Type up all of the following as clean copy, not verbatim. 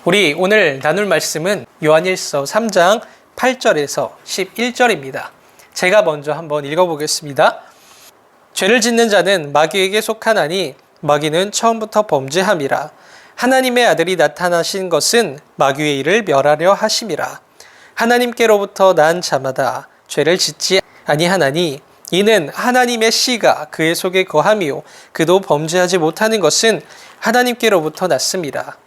우리 오늘 나눌 말씀은 요한일서 3장 8절에서 11절입니다. 제가 먼저 한번 읽어보겠습니다. 죄를 짓는 자는 마귀에게 속하나니 마귀는 처음부터 범죄함이라. 하나님의 아들이 나타나신 것은 마귀의 일을 멸하려 하심이라. 하나님께로부터 난 자마다 죄를 짓지 아니하나니 이는 하나님의 씨가 그의 속에 거함이요 그도 범죄하지 못하는 것은 하나님께로부터 났습니다.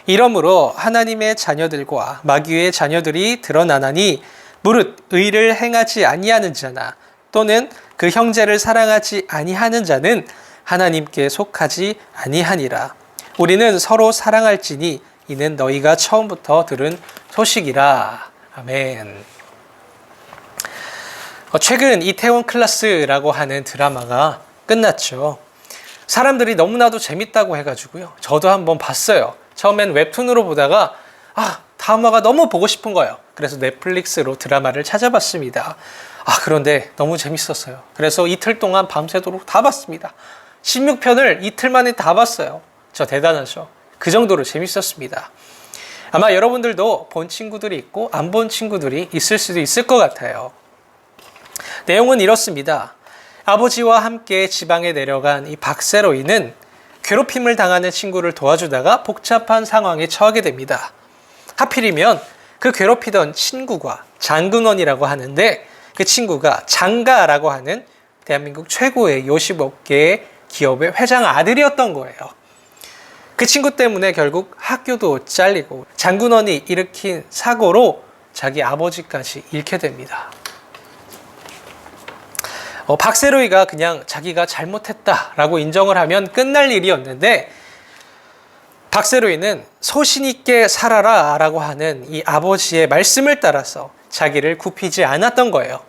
이러므로 하나님의 자녀들과 마귀의 자녀들이 드러나나니 무릇 의를 행하지 아니하는 자나 또는 그 형제를 사랑하지 아니하는 자는 하나님께 속하지 아니하니라. 우리는 서로 사랑할지니 이는 너희가 처음부터 들은 소식이라. 아멘. 최근 이태원 클라스라고 하는 드라마가 끝났죠. 사람들이 너무나도 재밌다고 해가지고요. 저도 한번 봤어요. 처음엔 웹툰으로 보다가 다음화가 너무 보고 싶은 거예요. 그래서 넷플릭스로 드라마를 찾아봤습니다. 그런데 너무 재밌었어요. 그래서 이틀 동안 밤새도록 다 봤습니다. 16편을 이틀 만에 다 봤어요. 저 대단하죠. 그 정도로 재밌었습니다. 아마 여러분들도 본 친구들이 있고 안 본 친구들이 있을 수도 있을 것 같아요. 내용은 이렇습니다. 아버지와 함께 지방에 내려간 이 박세로이는 괴롭힘을 당하는 친구를 도와주다가 복잡한 상황에 처하게 됩니다. 하필이면 그 괴롭히던 친구가 장근원이라고 하는데 그 친구가 장가라고 하는 대한민국 최고의 요식업계 기업의 회장 아들이었던 거예요. 그 친구 때문에 결국 학교도 잘리고 장근원이 일으킨 사고로 자기 아버지까지 잃게 됩니다. 박세로이가 그냥 자기가 잘못했다라고 인정을 하면 끝날 일이었는데 박세로이는 소신 있게 살아라 라고 하는 이 아버지의 말씀을 따라서 자기를 굽히지 않았던 거예요.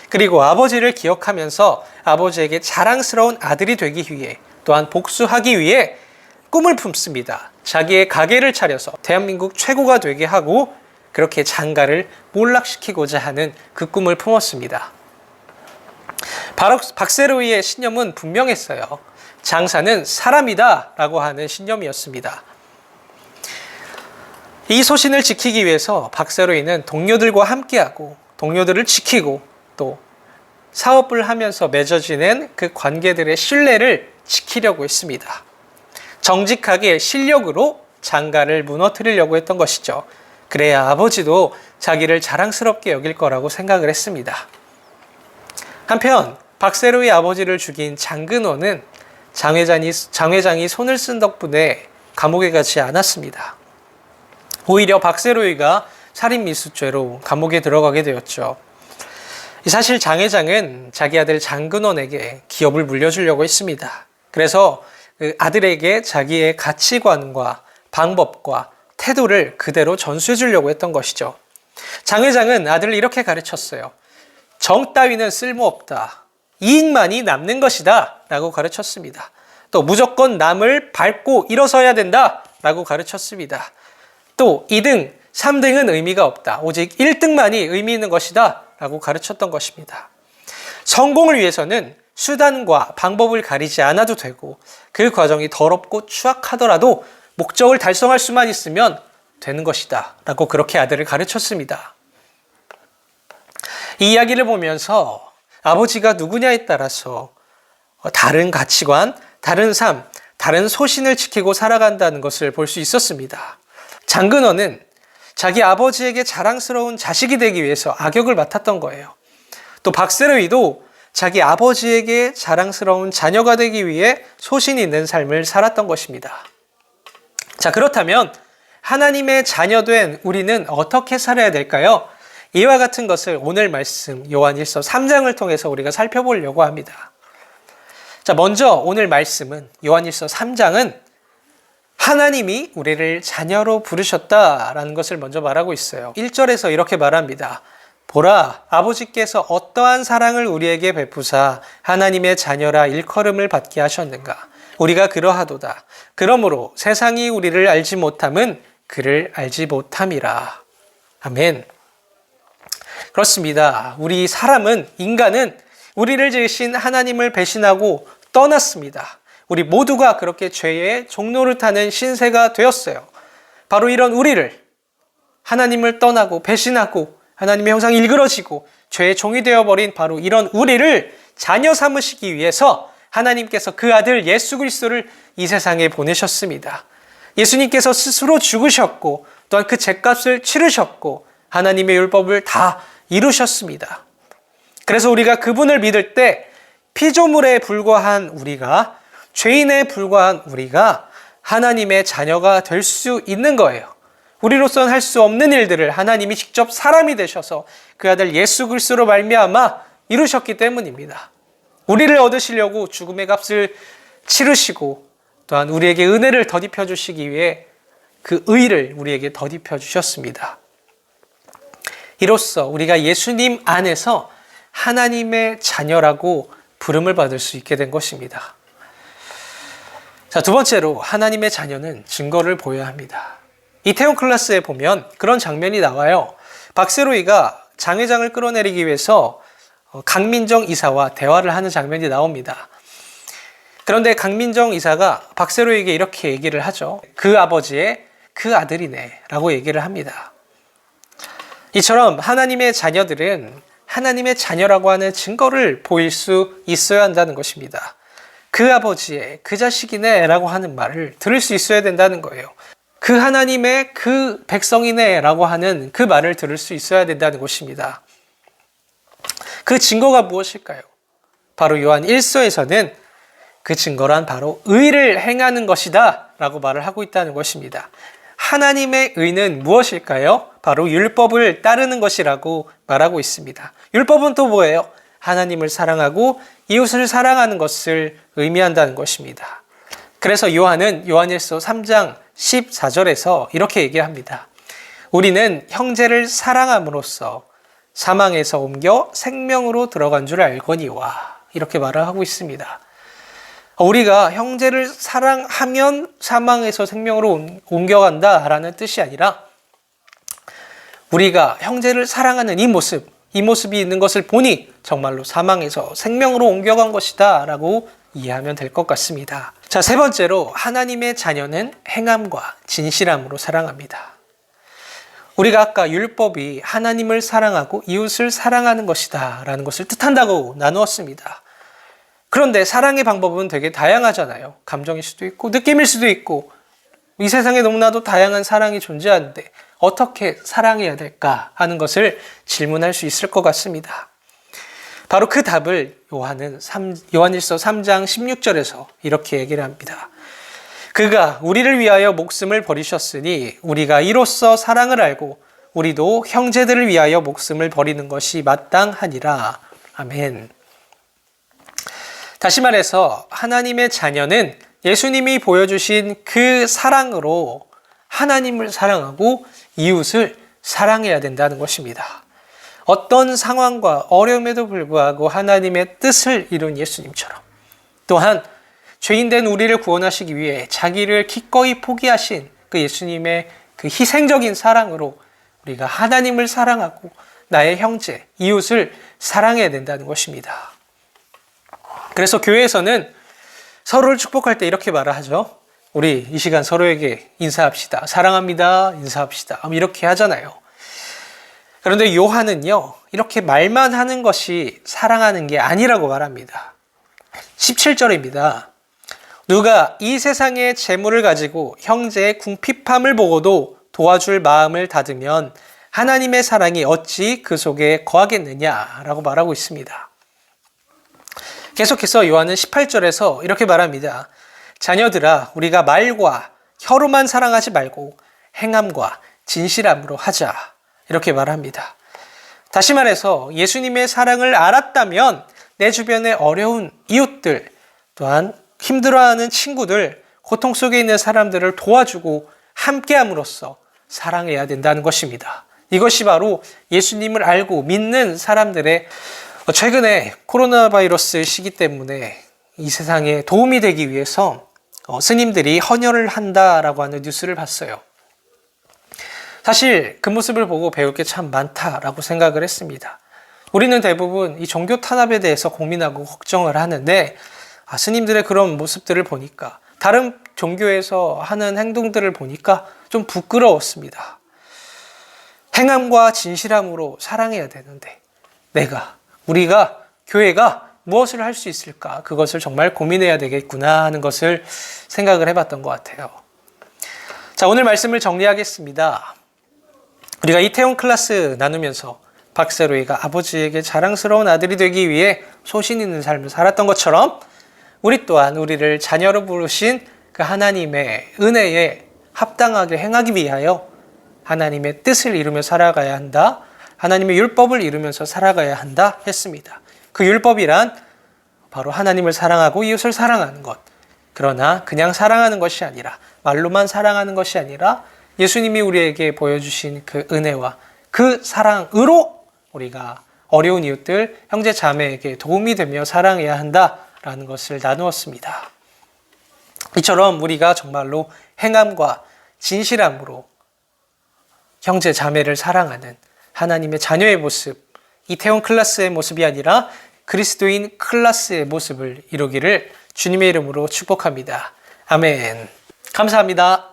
그리고 아버지를 기억하면서 아버지에게 자랑스러운 아들이 되기 위해 또한 복수하기 위해 꿈을 품습니다. 자기의 가게를 차려서 대한민국 최고가 되게 하고 그렇게 장가를 몰락시키고자 하는 그 꿈을 품었습니다. 바로 박세로이의 신념은 분명했어요. 장사는 사람이다 라고 하는 신념이었습니다. 이 소신을 지키기 위해서 박세로이는 동료들과 함께하고 동료들을 지키고 또 사업을 하면서 맺어지는 그 관계들의 신뢰를 지키려고 했습니다. 정직하게 실력으로 장가를 무너뜨리려고 했던 것이죠. 그래야 아버지도 자기를 자랑스럽게 여길 거라고 생각을 했습니다. 한편 박세로이 아버지를 죽인 장근원은 장 회장이 손을 쓴 덕분에 감옥에 가지 않았습니다. 오히려 박세로이가 살인미수죄로 감옥에 들어가게 되었죠. 사실 장 회장은 자기 아들 장근원에게 기업을 물려주려고 했습니다. 그래서 그 아들에게 자기의 가치관과 방법과 태도를 그대로 전수해 주려고 했던 것이죠. 장 회장은 아들을 이렇게 가르쳤어요. 정 따위는 쓸모없다. 이익만이 남는 것이다 라고 가르쳤습니다. 또 무조건 남을 밟고 일어서야 된다 라고 가르쳤습니다. 또 2등, 3등은 의미가 없다. 오직 1등만이 의미 있는 것이다 라고 가르쳤던 것입니다. 성공을 위해서는 수단과 방법을 가리지 않아도 되고 그 과정이 더럽고 추악하더라도 목적을 달성할 수만 있으면 되는 것이다 라고 그렇게 아들을 가르쳤습니다. 이 이야기를 보면서 아버지가 누구냐에 따라서 다른 가치관, 다른 삶, 다른 소신을 지키고 살아간다는 것을 볼 수 있었습니다. 장근원은 자기 아버지에게 자랑스러운 자식이 되기 위해서 악역을 맡았던 거예요. 또 박세로이도 자기 아버지에게 자랑스러운 자녀가 되기 위해 소신 있는 삶을 살았던 것입니다. 자, 그렇다면 하나님의 자녀된 우리는 어떻게 살아야 될까요? 이와 같은 것을 오늘 말씀 요한일서 3장을 통해서 우리가 살펴보려고 합니다. 자, 먼저 오늘 말씀은 요한일서 3장은 하나님이 우리를 자녀로 부르셨다라는 것을 먼저 말하고 있어요. 1절에서 이렇게 말합니다. 보라, 아버지께서 어떠한 사랑을 우리에게 베푸사 하나님의 자녀라 일컬음을 받게 하셨는가. 우리가 그러하도다. 그러므로 세상이 우리를 알지 못함은 그를 알지 못함이라. 아멘. 그렇습니다. 우리 사람은, 인간은 우리를 지으신 하나님을 배신하고 떠났습니다. 우리 모두가 그렇게 죄의 종로를 타는 신세가 되었어요. 바로 이런 우리를 하나님을 떠나고 배신하고 하나님의 형상이 일그러지고 죄의 종이 되어버린 바로 이런 우리를 자녀 삼으시기 위해서 하나님께서 그 아들 예수 그리스도를 이 세상에 보내셨습니다. 예수님께서 스스로 죽으셨고 또한 그 죄값을 치르셨고 하나님의 율법을 다 이루셨습니다. 그래서 우리가 그분을 믿을 때 피조물에 불과한 우리가, 죄인에 불과한 우리가 하나님의 자녀가 될 수 있는 거예요. 우리로서는 할 수 없는 일들을 하나님이 직접 사람이 되셔서 그 아들 예수 그리스도로 말미암아 이루셨기 때문입니다. 우리를 얻으시려고 죽음의 값을 치르시고 또한 우리에게 은혜를 덧입혀 주시기 위해 그 의를 우리에게 덧입혀 주셨습니다. 이로써 우리가 예수님 안에서 하나님의 자녀라고 부름을 받을 수 있게 된 것입니다. 자, 두 번째로 하나님의 자녀는 증거를 보여야 합니다. 이태원 클래스에 보면 그런 장면이 나와요. 박세로이가 장회장을 끌어내리기 위해서 강민정 이사와 대화를 하는 장면이 나옵니다. 그런데 강민정 이사가 박세로이에게 이렇게 얘기를 하죠. 그 아버지의 그 아들이네 라고 얘기를 합니다. 이처럼 하나님의 자녀들은 하나님의 자녀라고 하는 증거를 보일 수 있어야 한다는 것입니다. 그 아버지의 그 자식이네 라고 하는 말을 들을 수 있어야 된다는 거예요. 그 하나님의 그 백성이네 라고 하는 그 말을 들을 수 있어야 된다는 것입니다. 그 증거가 무엇일까요? 바로 요한 1서에서는 그 증거란 바로 의를 행하는 것이다 라고 말을 하고 있다는 것입니다. 하나님의 의는 무엇일까요? 바로 율법을 따르는 것이라고 말하고 있습니다. 율법은 또 뭐예요? 하나님을 사랑하고 이웃을 사랑하는 것을 의미한다는 것입니다. 그래서 요한은 요한일서 3장 14절에서 이렇게 얘기합니다. 우리는 형제를 사랑함으로써 사망에서 옮겨 생명으로 들어간 줄 알거니와 이렇게 말을 하고 있습니다. 우리가 형제를 사랑하면 사망에서 생명으로 옮겨간다라는 뜻이 아니라 우리가 형제를 사랑하는 이 모습이 있는 것을 보니 정말로 사망에서 생명으로 옮겨간 것이다 라고 이해하면 될 것 같습니다. 자, 세 번째로 하나님의 자녀는 행함과 진실함으로 사랑합니다. 우리가 아까 율법이 하나님을 사랑하고 이웃을 사랑하는 것이다 라는 것을 뜻한다고 나누었습니다. 그런데 사랑의 방법은 되게 다양하잖아요. 감정일 수도 있고 느낌일 수도 있고 이 세상에 너무나도 다양한 사랑이 존재하는데 어떻게 사랑해야 될까 하는 것을 질문할 수 있을 것 같습니다. 바로 그 답을 요한일서 3장 16절에서 이렇게 얘기를 합니다. 그가 우리를 위하여 목숨을 버리셨으니 우리가 이로써 사랑을 알고 우리도 형제들을 위하여 목숨을 버리는 것이 마땅하니라. 아멘. 다시 말해서 하나님의 자녀는 예수님이 보여주신 그 사랑으로 하나님을 사랑하고 이웃을 사랑해야 된다는 것입니다. 어떤 상황과 어려움에도 불구하고 하나님의 뜻을 이룬 예수님처럼 또한 죄인된 우리를 구원하시기 위해 자기를 기꺼이 포기하신 그 예수님의 그 희생적인 사랑으로 우리가 하나님을 사랑하고 나의 형제, 이웃을 사랑해야 된다는 것입니다. 그래서 교회에서는 서로를 축복할 때 이렇게 말을 하죠. 우리 이 시간 서로에게 인사합시다. 사랑합니다. 인사합시다. 이렇게 하잖아요. 그런데 요한은요, 이렇게 말만 하는 것이 사랑하는 게 아니라고 말합니다. 17절입니다. 누가 이 세상의 재물을 가지고 형제의 궁핍함을 보고도 도와줄 마음을 닫으면 하나님의 사랑이 어찌 그 속에 거하겠느냐라고 말하고 있습니다. 계속해서 요한은 18절에서 이렇게 말합니다. 자녀들아, 우리가 말과 혀로만 사랑하지 말고 행함과 진실함으로 하자. 이렇게 말합니다. 다시 말해서 예수님의 사랑을 알았다면 내 주변의 어려운 이웃들, 또한 힘들어하는 친구들, 고통 속에 있는 사람들을 도와주고 함께함으로써 사랑해야 된다는 것입니다. 이것이 바로 예수님을 알고 믿는 사람들의 최근에 코로나 바이러스 시기 때문에 이 세상에 도움이 되기 위해서 스님들이 헌혈을 한다라고 하는 뉴스를 봤어요. 사실 그 모습을 보고 배울 게 참 많다라고 생각을 했습니다. 우리는 대부분 이 종교 탄압에 대해서 고민하고 걱정을 하는데 스님들의 그런 모습들을 보니까 다른 종교에서 하는 행동들을 보니까 좀 부끄러웠습니다. 행함과 진실함으로 사랑해야 되는데 우리가 교회가 무엇을 할 수 있을까? 그것을 정말 고민해야 되겠구나 하는 것을 생각을 해봤던 것 같아요. 자, 오늘 말씀을 정리하겠습니다. 우리가 이태원 클래스 나누면서 박세로이가 아버지에게 자랑스러운 아들이 되기 위해 소신 있는 삶을 살았던 것처럼 우리 또한 우리를 자녀로 부르신 그 하나님의 은혜에 합당하게 행하기 위하여 하나님의 뜻을 이루며 살아가야 한다. 하나님의 율법을 이루면서 살아가야 한다 했습니다. 그 율법이란 바로 하나님을 사랑하고 이웃을 사랑하는 것. 그러나 그냥 사랑하는 것이 아니라, 말로만 사랑하는 것이 아니라 예수님이 우리에게 보여주신 그 은혜와 그 사랑으로 우리가 어려운 이웃들, 형제 자매에게 도움이 되며 사랑해야 한다라는 것을 나누었습니다. 이처럼 우리가 정말로 행함과 진실함으로 형제 자매를 사랑하는 하나님의 자녀의 모습, 이태원 클래스의 모습이 아니라 그리스도인 클래스의 모습을 이루기를 주님의 이름으로 축복합니다. 아멘. 감사합니다.